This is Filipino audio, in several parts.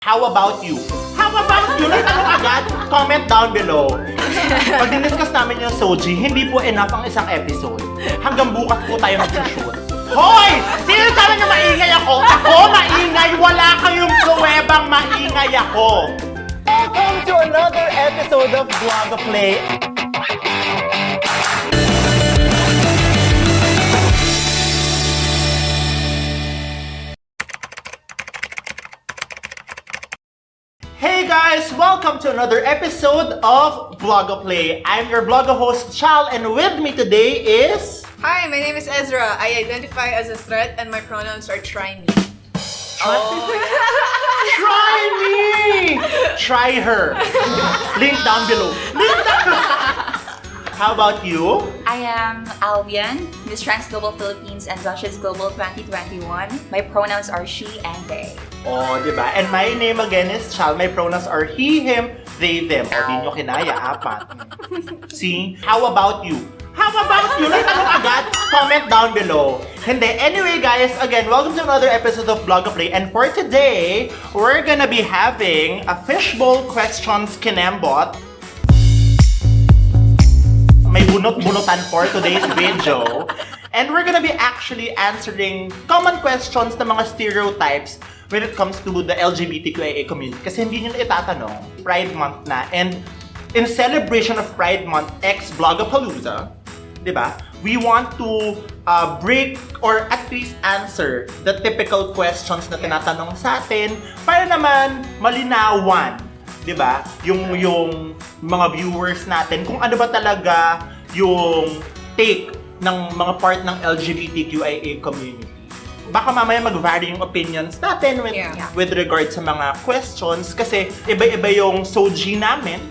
How about you? How about you? Like, ano agad? Comment down below. Pag diniscuss namin yung SOGIE, hindi po enough ang isang episode. Hanggang bukas po tayo mag-shoot. Hoy! Sino sabi niyo maingay ako? Ako maingay! Wala kayong pruwebang maingay ako! Welcome to another episode of BlogaPlay. Hey guys! Welcome to another episode of BlogaPlay. I'm your Bloga host, Chal, and with me today is... Hi, my name is Ezra. I identify as a threat and my pronouns are try me. Try me! Try her. Link down below. Link down. How about you? I am Albiean, Miss Trans Global Philippines and Russia's Global 2021. My pronouns are she and they. Oh, diba? And my name again is Chal. My pronouns are he, him, they, them. O, di nyo kinaya, apat. See? How about you? How about you? Like, ano agad? Comment down below. Hindi. Anyway, guys, again, welcome to another episode of BlogaPlay. And for today, we're gonna be having a fishbowl questions kinembot. May bunot-bunutan for today's video. And we're gonna be actually answering common questions ng mga stereotypes when it comes to the LGBTQIA community. Kasi hindi nyo na itatanong, Pride Month na. And in celebration of Pride Month x Blogapalooza, diba? We want to break or at least answer the typical questions na tinatanong sa atin para naman malinawan, diba? Yung mga viewers natin kung ano ba talaga yung take ng mga part ng LGBTQIA community. Baka mamaya mag-vary yung opinions natin with regard sa mga questions kasi iba-iba yung SOGIE namin.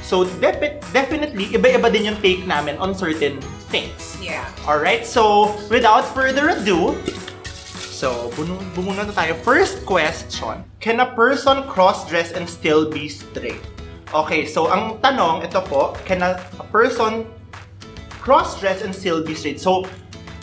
So definitely, iba-iba din yung take namin on certain things. Yeah. Alright, so without further ado, so bumuna na tayo. First question, can a person cross-dress and still be straight? Okay, so ang tanong, ito po, can a person cross-dress and still be straight? So,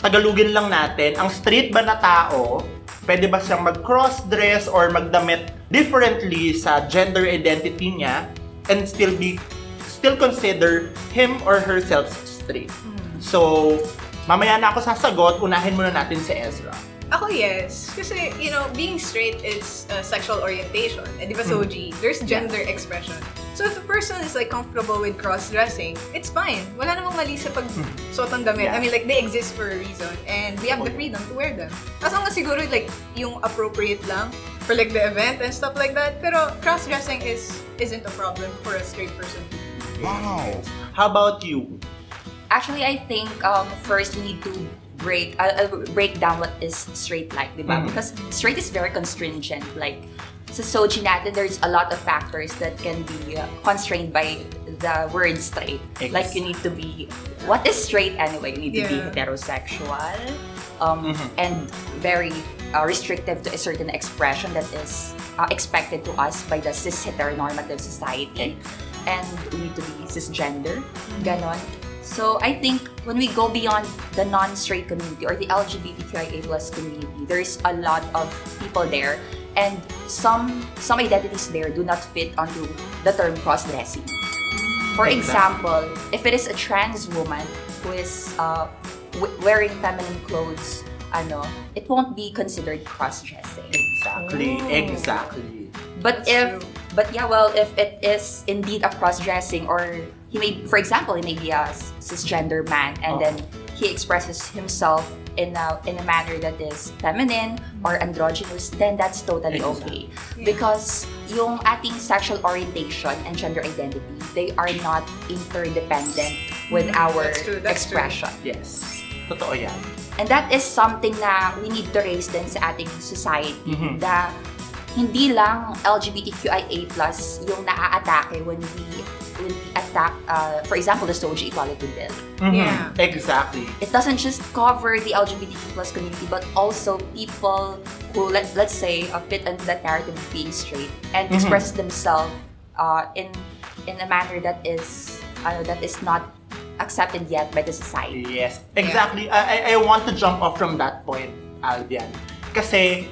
Tagalogin lang natin, ang straight ba na tao, pwede ba siyang mag-cross-dress or magdamit differently sa gender identity niya and still consider him or herself straight? So, mamaya na ako sasagot, unahin muna natin si Ezra. Ako, yes. Kasi, you know, being straight is sexual orientation. And di ba, SOGIE, there's gender expression. So if the person is like comfortable with cross-dressing, it's fine. Wala namang mali sa pag-suot ng damit. I mean, like, they exist for a reason. And we have the freedom to wear them. As long as siguro, like, yung appropriate lang for like the event and stuff like that. Pero cross-dressing isn't a problem for a straight person. Wow! How about you? Actually, I think first we need to break down what is straight like, diba? Because straight is very constringent. Like, sa SOGIE natin, there's a lot of factors that can be constrained by the word straight. Like, you need to be, what is straight anyway? You need to be heterosexual and very restrictive to a certain expression that is expected to us by the cis-heteronormative society. And we need to be cisgender, ganon. So I think when we go beyond the non-straight community or the LGBTQIA+ community, there's a lot of people there, and some identities there do not fit onto the term cross-dressing. For example, if it is a trans woman who is wearing feminine clothes, it won't be considered cross-dressing. Exactly. But if it is indeed a cross-dressing, or he may, for example, he may be a cisgender man and then he expresses himself in a manner that is feminine or androgynous, then that's totally okay. Because yung ating sexual orientation and gender identity, they are not interdependent with our expression. Yes. Totoo yan. And that is something na we need to raise din sa ating society. Na hindi lang LGBTQIA+ yung naa-atake when we attack, for example, the SOGIE Equality Bill. Yeah. Exactly. It doesn't just cover the LGBTQ+ community, but also people who, let's say, fit into that narrative of being straight and expresses themselves in a manner that is not accepted yet by the society. Yes, exactly. I want to jump off from that point, Albian. Kasi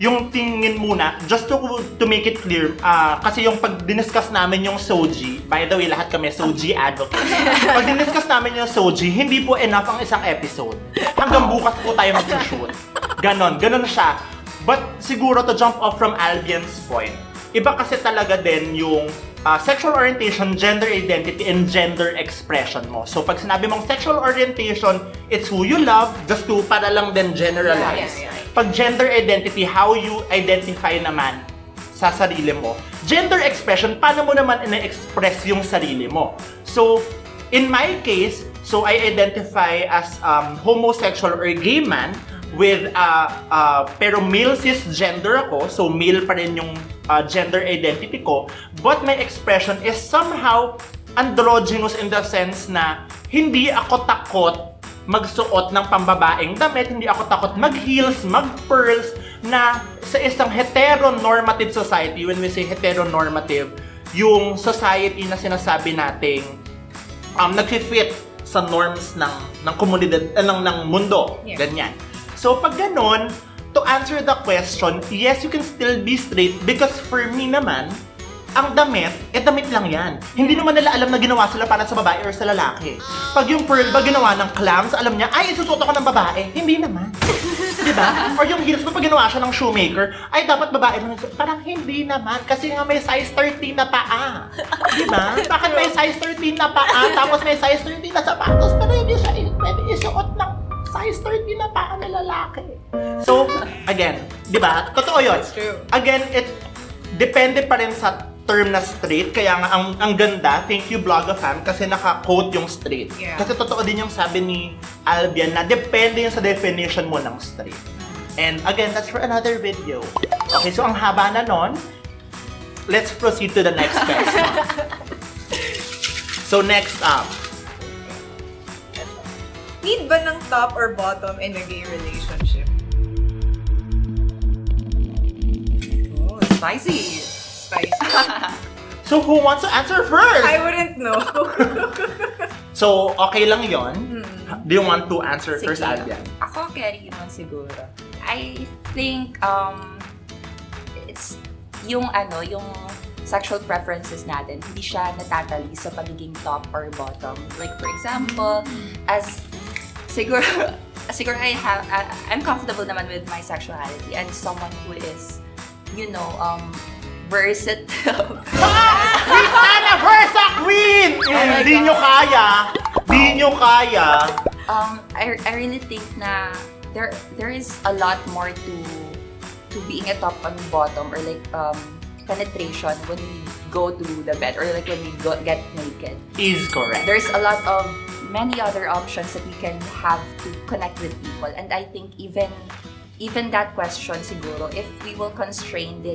yung tingin muna, just to make it clear, kasi yung pag diniscuss namin yung SOGIE, by the way, lahat kami SOGIE advocates. Pag diniscuss namin yung SOGIE, hindi po enough ang isang episode. Hanggang bukas po tayo mag-shoot. Ganon siya. But siguro to jump off from Albian's point, iba kasi talaga din yung sexual orientation, gender identity, and gender expression mo. So pag sinabi mong sexual orientation, it's who you love, just to para lang din generalize. Yeah. Pag gender identity, how you identify naman sa sarili mo. Gender expression, paano mo naman ina-express yung sarili mo. So, in my case, so I identify as homosexual or gay man with, pero male cisgender ako, so male pa rin yung gender identity ko. But my expression is somehow androgynous in the sense na hindi ako takot magsuot ng pambabaeng damit, hindi ako takot mag-heels, mag-pearls, na sa isang heteronormative society. When we say heteronormative, yung society na sinasabi nating nag-fit sa norms ng komunidad, ng mundo. Yeah. Ganyan. So pag ganon, to answer the question, yes, you can still be straight because for me naman, ang damit, damit lang yan. Hindi naman nila alam na ginawa sila para sa babae or sa lalaki. Pag yung pearl ba ginawa ng clams, alam niya, ay, isusuot ako ng babae. Hindi naman. Diba? Or yung heels ba pag ginawa siya ng shoemaker, ay, dapat babae lang. Parang hindi naman. Kasi nga may size 13 na paa. Diba? Bakit may size 13 na paa, tapos may size 13 na sapatos, pero hindi siya pwede isuot ng size 13 na paa na lalaki. So, again, diba? Totoo yun. That's true. Again, it depende pa rin sa term na straight, kaya nga ang ganda, thank you BlogaFam, kasi naka-quote yung straight. Yeah. Kasi totoo din yung sabi ni Albian na depende yung sa definition mo ng straight. And again, that's for another video. Okay, so ang haba na nun, let's proceed to the next question. So next up. Need ba ng top or bottom in a gay relationship? Oh, spicy! Spicy. So who wants to answer first? I wouldn't know. So, okay lang yon. Do you want to answer first, Sige. Albian? Ako, carry naman siguro. I think, it's yung sexual preferences natin, hindi siya natatali sa pagiging top or bottom. Like, for example, as siguro I'm comfortable naman with my sexuality and someone who is, versatile. Queen Sana Versa Queen! my Hindi nyo kaya. Hindi nyo kaya. I really think na there is a lot more to being a top and bottom, or like penetration when we go to the bed, or like when we get naked. Is correct. There's a lot of many other options that we can have to connect with people, and I think even that question siguro, if we will constrain the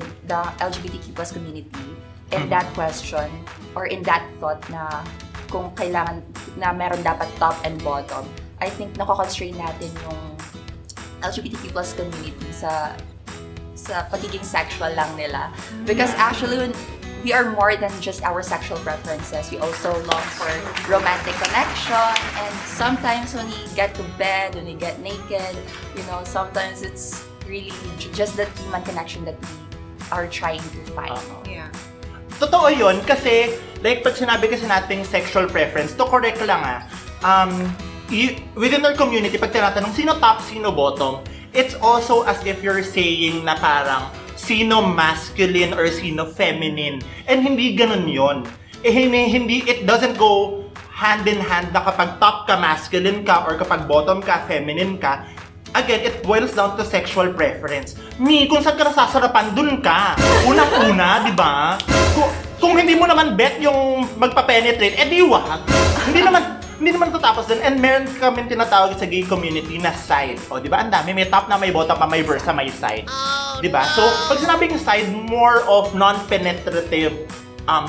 LGBTQ+ community in that question or in that thought na kung kailangan na meron dapat top and bottom, I think nako-constrain natin yung LGBTQ+ community sa pagiging sexual lang nila. Because actually, we are more than just our sexual preferences. We also long for romantic connection, and sometimes when we get to bed, when we get naked, sometimes it's really just that human connection that we are trying to find. Yeah. Totoo yun kasi, like pag sinabi kasi nating sexual preference, to correct lang within our community, pag tinatanong sino top, sino bottom, it's also as if you're saying na parang sino masculine or sino feminine. And hindi ganun yun. Hindi, it doesn't go hand in hand na kapag top ka, masculine ka, or kapag bottom ka, feminine ka. Again, it boils down to sexual preference. Kung saan ka nasasarapan, dun ka. Unang-una, di ba? Kung hindi mo naman bet yung magpa-penetrate, di wag. Hindi naman tatapos din. And meron kami tinatawag sa gay community na side. O, di ba? Ang dami. May top na, may bottom pa, may versa, may side. Di ba? So, pag sinabing side, more of non-penetrative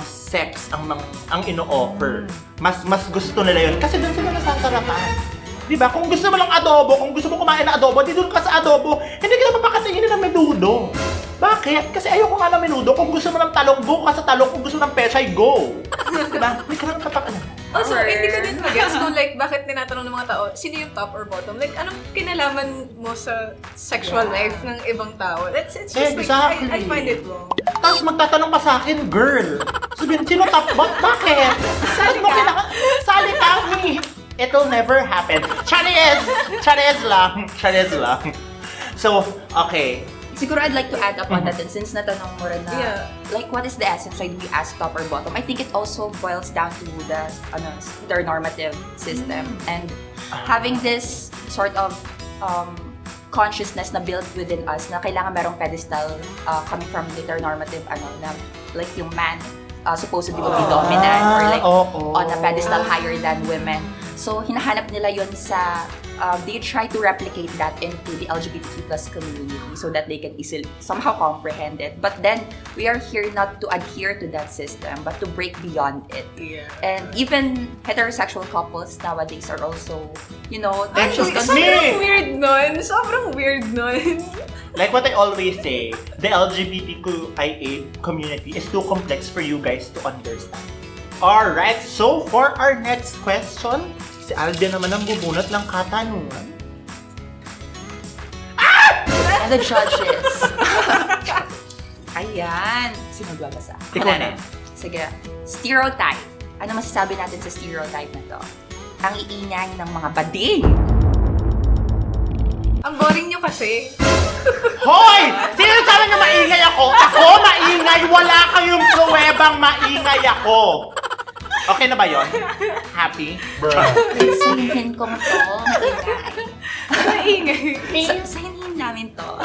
sex ang ino-offer. Mas gusto nila yun. Kasi doon sila nasasarapan. Di ba? Kung gusto mo lang adobo, kung gusto mo kumain na adobo, di doon ka sa adobo. Hindi ka na papakatingin ng menudo. Bakit? Kasi ayoko nga ng menudo. Kung gusto mo ng talong, go ka sa talong. Kung gusto mo ng pechay, go. Di ba? May karang kapakanan. Also, hindi ko din mag-guess kung like, bakit tinatanong ng mga tao, sino yung top or bottom? Like, anong kinalaman mo sa sexual life ng ibang tao? It's just Exactly. like, I find it wrong. Tapos magtatanong pa sa akin, girl. Sabihin, sino top bot? Bakit? Sali ka? Sali ka? It'll never happen. Charis! Charis lang. Charis lang. So, okay. Siguro I'd like to add up on that, and since natanong mo rin na, Yeah. like, what is the essence? Why do we ask top or bottom? I think it also boils down to the heteronormative system and having this sort of consciousness na built within us na kailangan merong pedestal coming from heteronormative, na like yung man supposedly will be dominant or like on a pedestal higher than women. So, hinahanap nila yun sa, they try to replicate that into the LGBTQ plus community so that they can easily somehow comprehend it. But then, we are here not to adhere to that system, but to break beyond it. Yeah. And even heterosexual couples nowadays are also, Ay, Excuse sobrang me! weird nun. Like what I always say, the LGBTQIA community is too complex for you guys to understand. Alright, so for our next question, si Albiean naman ang bubunot ng katanungan. And the judges. Ayan. Sino magbabasa? Ikaw na. Sige. Stereotype. Ano masasabi natin sa stereotype na to? Ang iingay ng mga bading. Ang boring nyo kasi. Hoy! Sino sabi niyo maingay ako? Ako maingay! Wala kayong pruwebang maingay ako! Okay na ba yon? Happy? Sabihin ko to, maingay. Maingay. Sabihin namin to.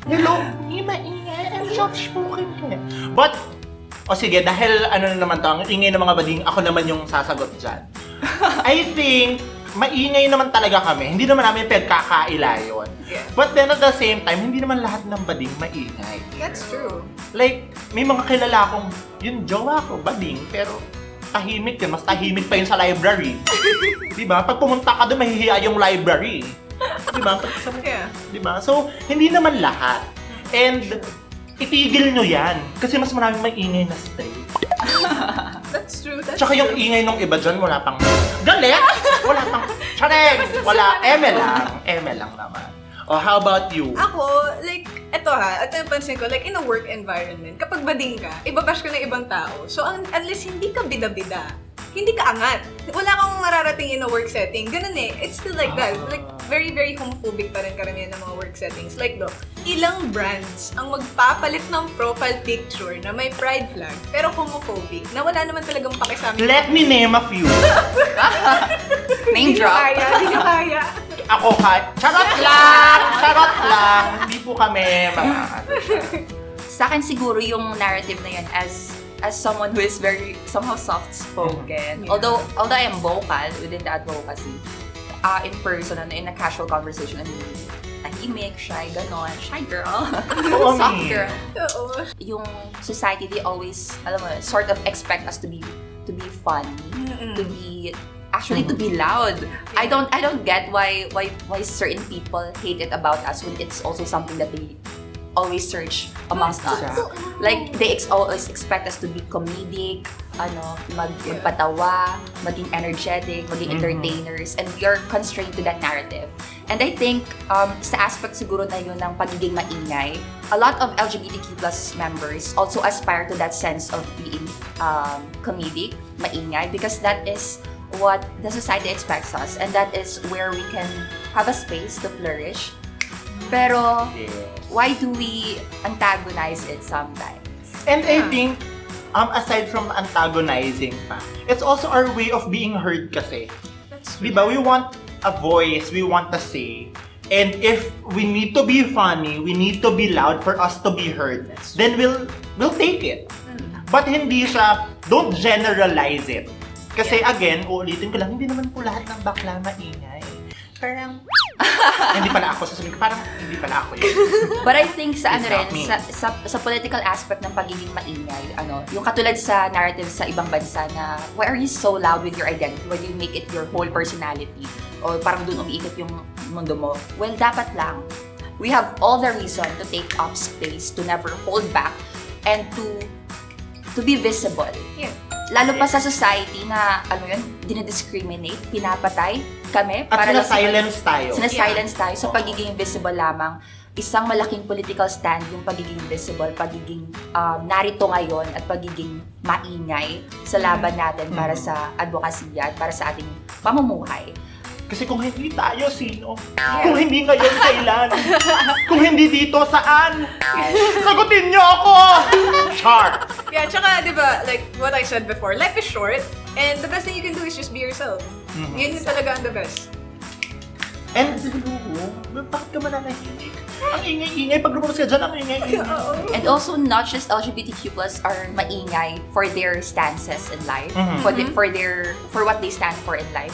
Hello? Maingay? I'm soft-spoken eh. But, sige, dahil na naman to, ang ingay ng mga bading, ako naman yung sasagot dyan. I think, maingay naman talaga kami. Hindi naman namin pagkakaila yun. Yeah. But then at the same time, hindi naman lahat ng bading maingay. That's true. Like, may mga kilala akong, yun, jowa ko, bading, pero tahimik yun. Mas tahimik pa yun sa library. Diba? Pag pumunta ka doon, mahihiya yung library. Diba? Yeah. Diba? So, hindi naman lahat. And, itigil nyo yan. Kasi mas maraming maingay na straight. That's true. Tsaka yung ingay nung iba dyan, wala pang galit! Wala pang chareng! Wala, eme lang naman. Oh, how about you? Ako, like, ito yung pansin ko, like, in a work environment, kapag bading ka, ibabash ka ng ibang tao. So, unless hindi ka bida-bida, hindi ka angat. Wala kang mararating in a work setting. Ganun eh. It's still like that. Like, very, very homophobic pa rin karamihan ng mga work settings. Like, ilang brands ang magpapalit ng profile picture na may pride flag, pero homophobic, na wala naman talagang pakisama. Let me name a few. Name drop. Hindi nyo kaya. Ako charot lang. Hindi po kami mga Sa akin siguro yung narrative na yun as someone who is very somehow soft-spoken. Yeah. Although I am vocal within the advocacy, in person, in a casual conversation, I'm tahimik, shy, ganon. Shy girl. Soft girl. Oo. Yung society, they always, sort of expect us to be funny, to be to be loud. I don't get why certain people hate it about us when it's also something that they always search amongst us. Like, they always expect us to be comedic, magpatawa, maging energetic, maging entertainers, and we are constrained to that narrative. And I think, sa aspect siguro na yun ng pagiging maingay, a lot of LGBTQ plus members also aspire to that sense of being comedic, maingay, because that is what the society expects us, and that is where we can have a space to flourish. Pero, why do we antagonize it sometimes? And I think, aside from antagonizing pa, it's also our way of being heard kasi. Diba? We want a voice, we want a say. And if we need to be funny, we need to be loud for us to be heard, then we'll take it. But hindi siya, don't generalize it. Kasi again, uulitin ko lang, hindi naman po lahat ng bakla maingay. Parang, hindi pala ako, sasabihin ko, parang hindi pala ako yun. But I think sa It's not me. sa political aspect ng pagiging maingay, yung katulad sa narrative sa ibang bansa na, why are you so loud with your identity? Why do you make it your whole personality? O parang dun umiikot yung mundo mo? Well, dapat lang. We have all the reason to take up space, to never hold back, and to be visible. Yeah. Lalo pa sa society na, dinidiscriminate, pinapatay kami. At sina-silence tayo. Sina-silence tayo sa pagiging visible lamang. Isang malaking political stand yung pagiging visible, pagiging narito ngayon at pagiging maingay sa laban natin para sa advokasya at para sa ating pamumuhay. Kasi kung hindi tayo, sino? Kung hindi ngayon, kailan? Kung hindi dito, saan? Sagutin niyo ako! Char! Yeah, tsaka, di ba, like what I said before, life is short, and the best thing you can do is just be yourself. Yun yung talaga ang the best. And siguro, bakit ka mananahimik? Ang ingay-ingay, pag lumabas ka dyan, ang ingay-ingay. And also, not just LGBTQ+ are maingay for their stances in life, for what they stand for in life.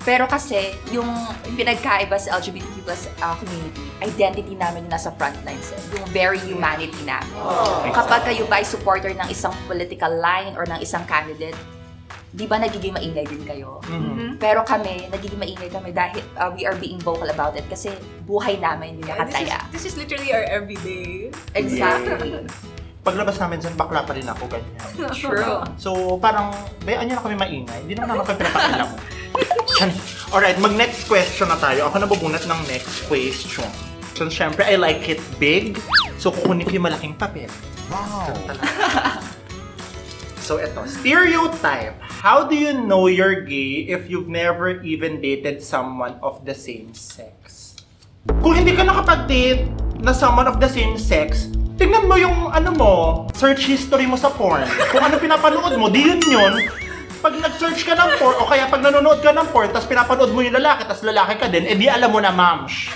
Pero kasi, yung pinagkaiba sa LGBTQ+ community, identity namin yung nasa frontlines. Yung very humanity namin. Kapag kayo ba ay supporter ng isang political line or ng isang candidate, di ba nagiging maingay din kayo? Pero kami, nagiging maingay kami dahil we are being vocal about it kasi buhay namin yung nakataya. This is literally our everyday. Exactly. Paglabas namin dyan, bakla pa rin ako, ganyan. True. So, parang, bayaan nyo na kami maingay. Hindi naman naman kami pinapakailan mo. Alright, mag-next question na tayo. Ako nabubunat ng next question. So, syempre, I like it big. So, kukunin ko yung malaking papel. Wow! So, eto. Stereotype. How do you know you're gay if you've never even dated someone of the same sex? Kung hindi ka nakapag-date na someone of the same sex, tingnan mo yung search history mo sa porn. Kung ano pinapanood mo, di yun. Pag nag-search ka ng porn, o kaya pag nanonood ka ng porn, tapos pinapanood mo yung lalaki, tapos lalaki ka din, di alam mo na, ma'ams.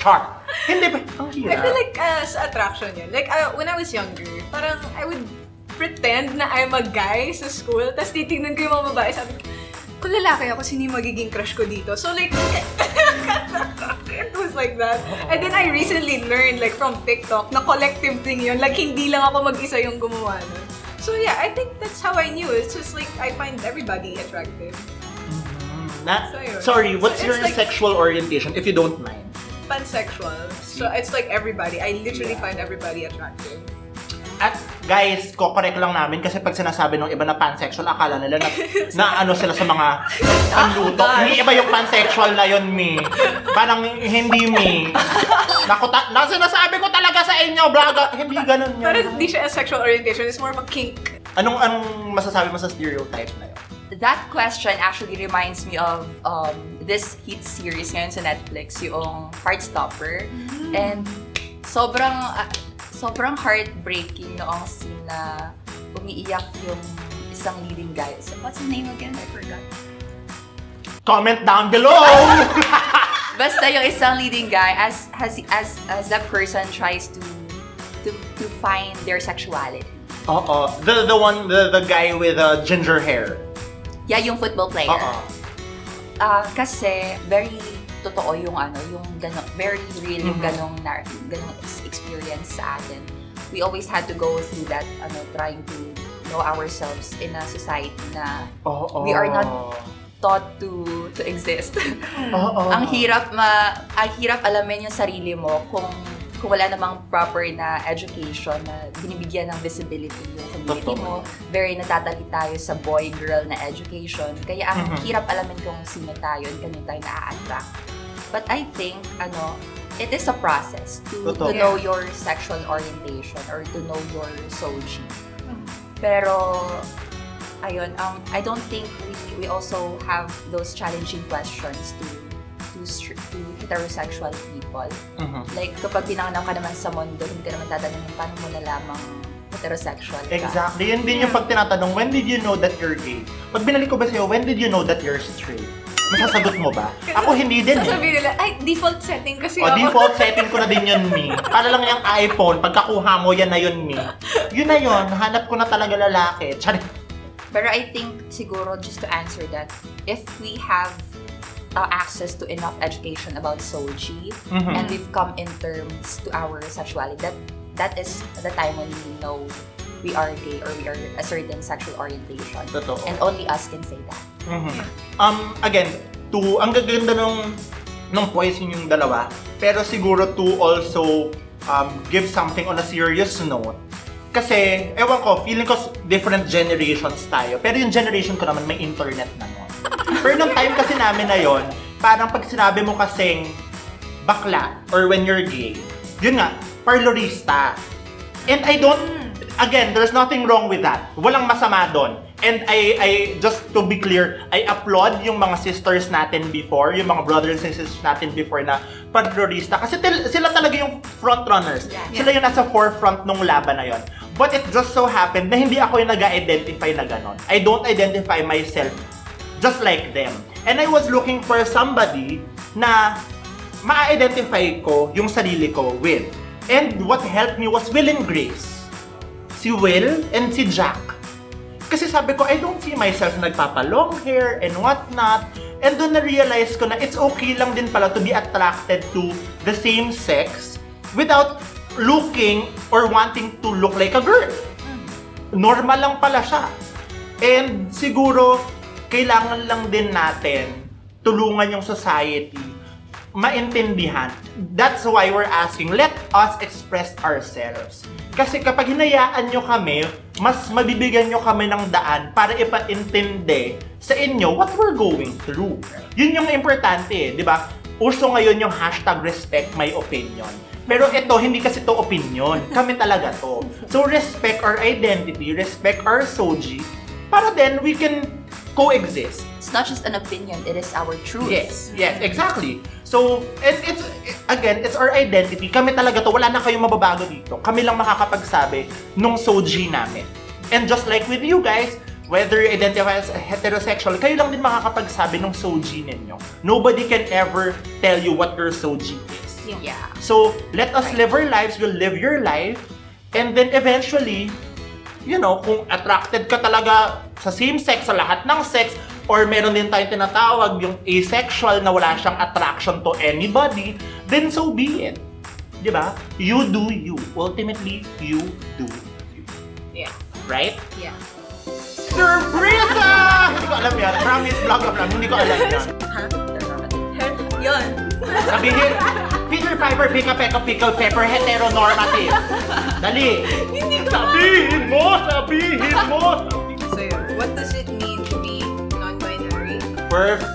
Char. Hindi ba? Ang hirap. I feel like sa attraction yun. Like, when I was younger, parang I would pretend na I'm a guy sa school, tapos titignan ko yung mga babae, sabi ko, kung lalaki ako, sino yung magiging crush ko dito? So like, it was like that. And then I recently learned, like from TikTok, na collective thing yun. Like, hindi lang ako mag-isa yung gumawa nun. So yeah, I think that's how I knew. It's just like, I find everybody attractive. Sorry, what's So your it's like- sexual orientation, if you don't mind? Pansexual. So it's like everybody. I literally find everybody attractive. At guys, ko-correct lang namin kasi pag sinasabi ng iba na pansexual, akala nila na ano sila sa mga panluto. Hindi iba yung pansexual na yun, me. Parang hindi me. Sinasabi ko talaga sa inyo, blaga. Hindi ganun yun. Pero hindi siya a sexual orientation. It's more of a kink. Anong masasabi mo sa stereotype na yun? That question actually reminds me of this hit series ngayon sa Netflix, yung Heartstopper. And sobrang heartbreaking noong scene na umiiyak yung isang leading guy. So, what's his name again? I forgot. Comment down below! Basta yung isang leading guy, as that person tries to find their sexuality. Oo. The guy with ginger hair. Yeah, yung football player. Oo. Kasi very totoo yung ganong, very real yung ganong experience sa atin. We always had to go through that, trying to know ourselves in a society na we are not taught to exist. Ang hirap alamin yung sarili mo kung wala namang proper na education na binibigyan ng visibility yung community mo. Very natatali tayo sa boy-girl na education. Kaya ang hirap alamin kung sino tayo and kanino tayo na-attract. But I think, it is a process to know your sexual orientation or to know your SOGIE. Pero, ayun, I don't think we also have those challenging questions to heterosexual people. Like, kapag pinanganak ka naman sa mundo, hindi ka naman tatanungin paano mo nalamang heterosexual ka. Exactly. Yun din yung pag tinatanong, when did you know that you're gay? Pag binalik ko ba sa'yo, when did you know that you're straight? Masasagot mo ba? Ako hindi din Sasabihin nila, ay, default setting kasi O, default setting ko na din yun, me. Para lang yung iPhone, pagkakuha mo, yan na yun, me. Yun na yun, hanap ko na talaga lalaki. Charing. Pero I think, siguro, just to answer that, if we have access to enough education about SOGIE, and we've come in terms to our sexuality, that is the time when we know we are gay or we are a certain sexual orientation. Totoo. And only us can say that. Again, ang gaganda nung points yung dalawa, pero siguro to also give something on a serious note, Kasi, ewan ko, feeling ko different generations tayo. Pero yung generation ko naman may internet na nun. Pero nung time kasi namin na yon, parang pag sinabi mo kasing bakla or when you're gay, yun nga, parlorista. And I don't, again, there's nothing wrong with that. Walang masama doon. And I just to be clear, I applaud yung mga sisters natin before, yung mga brothers and sisters natin before na parlorista. Kasi sila talaga yung frontrunners. Yeah. Sila yung nasa forefront nung laban na yon. But it just so happened na hindi ako yung nag-identify na ganon. I don't identify myself just like them. And I was looking for somebody na ma-identify ko yung sarili ko with. And what helped me was Will and Grace. Si Will and si Jack. Kasi sabi ko, I don't see myself nagpapa-long hair and whatnot. And doon na-realize ko na it's okay lang din pala to be attracted to the same sex without looking or wanting to look like a girl. Normal lang pala siya. And siguro, kailangan lang din natin tulungan yung society maintindihan. That's why we're asking, let us express ourselves. Kasi kapag hinayaan nyo kami, mas mabibigyan nyo kami ng daan para ipaintindi sa inyo what we're going through. Yun yung importante eh, di ba? Uso ngayon yung hashtag respect my opinion. Pero ito, hindi kasi to opinion. Kami talaga to. So respect our identity, respect our SOGIE, para then we can coexist. It's not just an opinion, it is our truth. Yes, exactly. So, and it's, again, it's our identity. Kami talaga to, wala na kayong mababago dito. Kami lang makakapagsabi nung SOGIE namin. And just like with you guys, whether you identify as heterosexual, kayo lang din makakapagsabi nung SOGIE ninyo. Nobody can ever tell you what your SOGIE is. Yeah. So, let us live our lives, we'll live your life, and then eventually, you know, kung attracted ka talaga sa same sex, sa lahat ng sex, or meron din tayong tinatawag yung asexual na wala siyang attraction to anybody, then so be it. Diba? You do you. Ultimately, you do you. Yeah. Right? Yeah. Surprise! Hindi ko alam yan. Promise, BlogaPlay. Hindi ko alam yan. Yun. Sabihin, Peter Piper, pick a peck of pickled pepper, heteronormative. Dali. Sabihin mo! So, what does it mean to be non-binary? Perfect.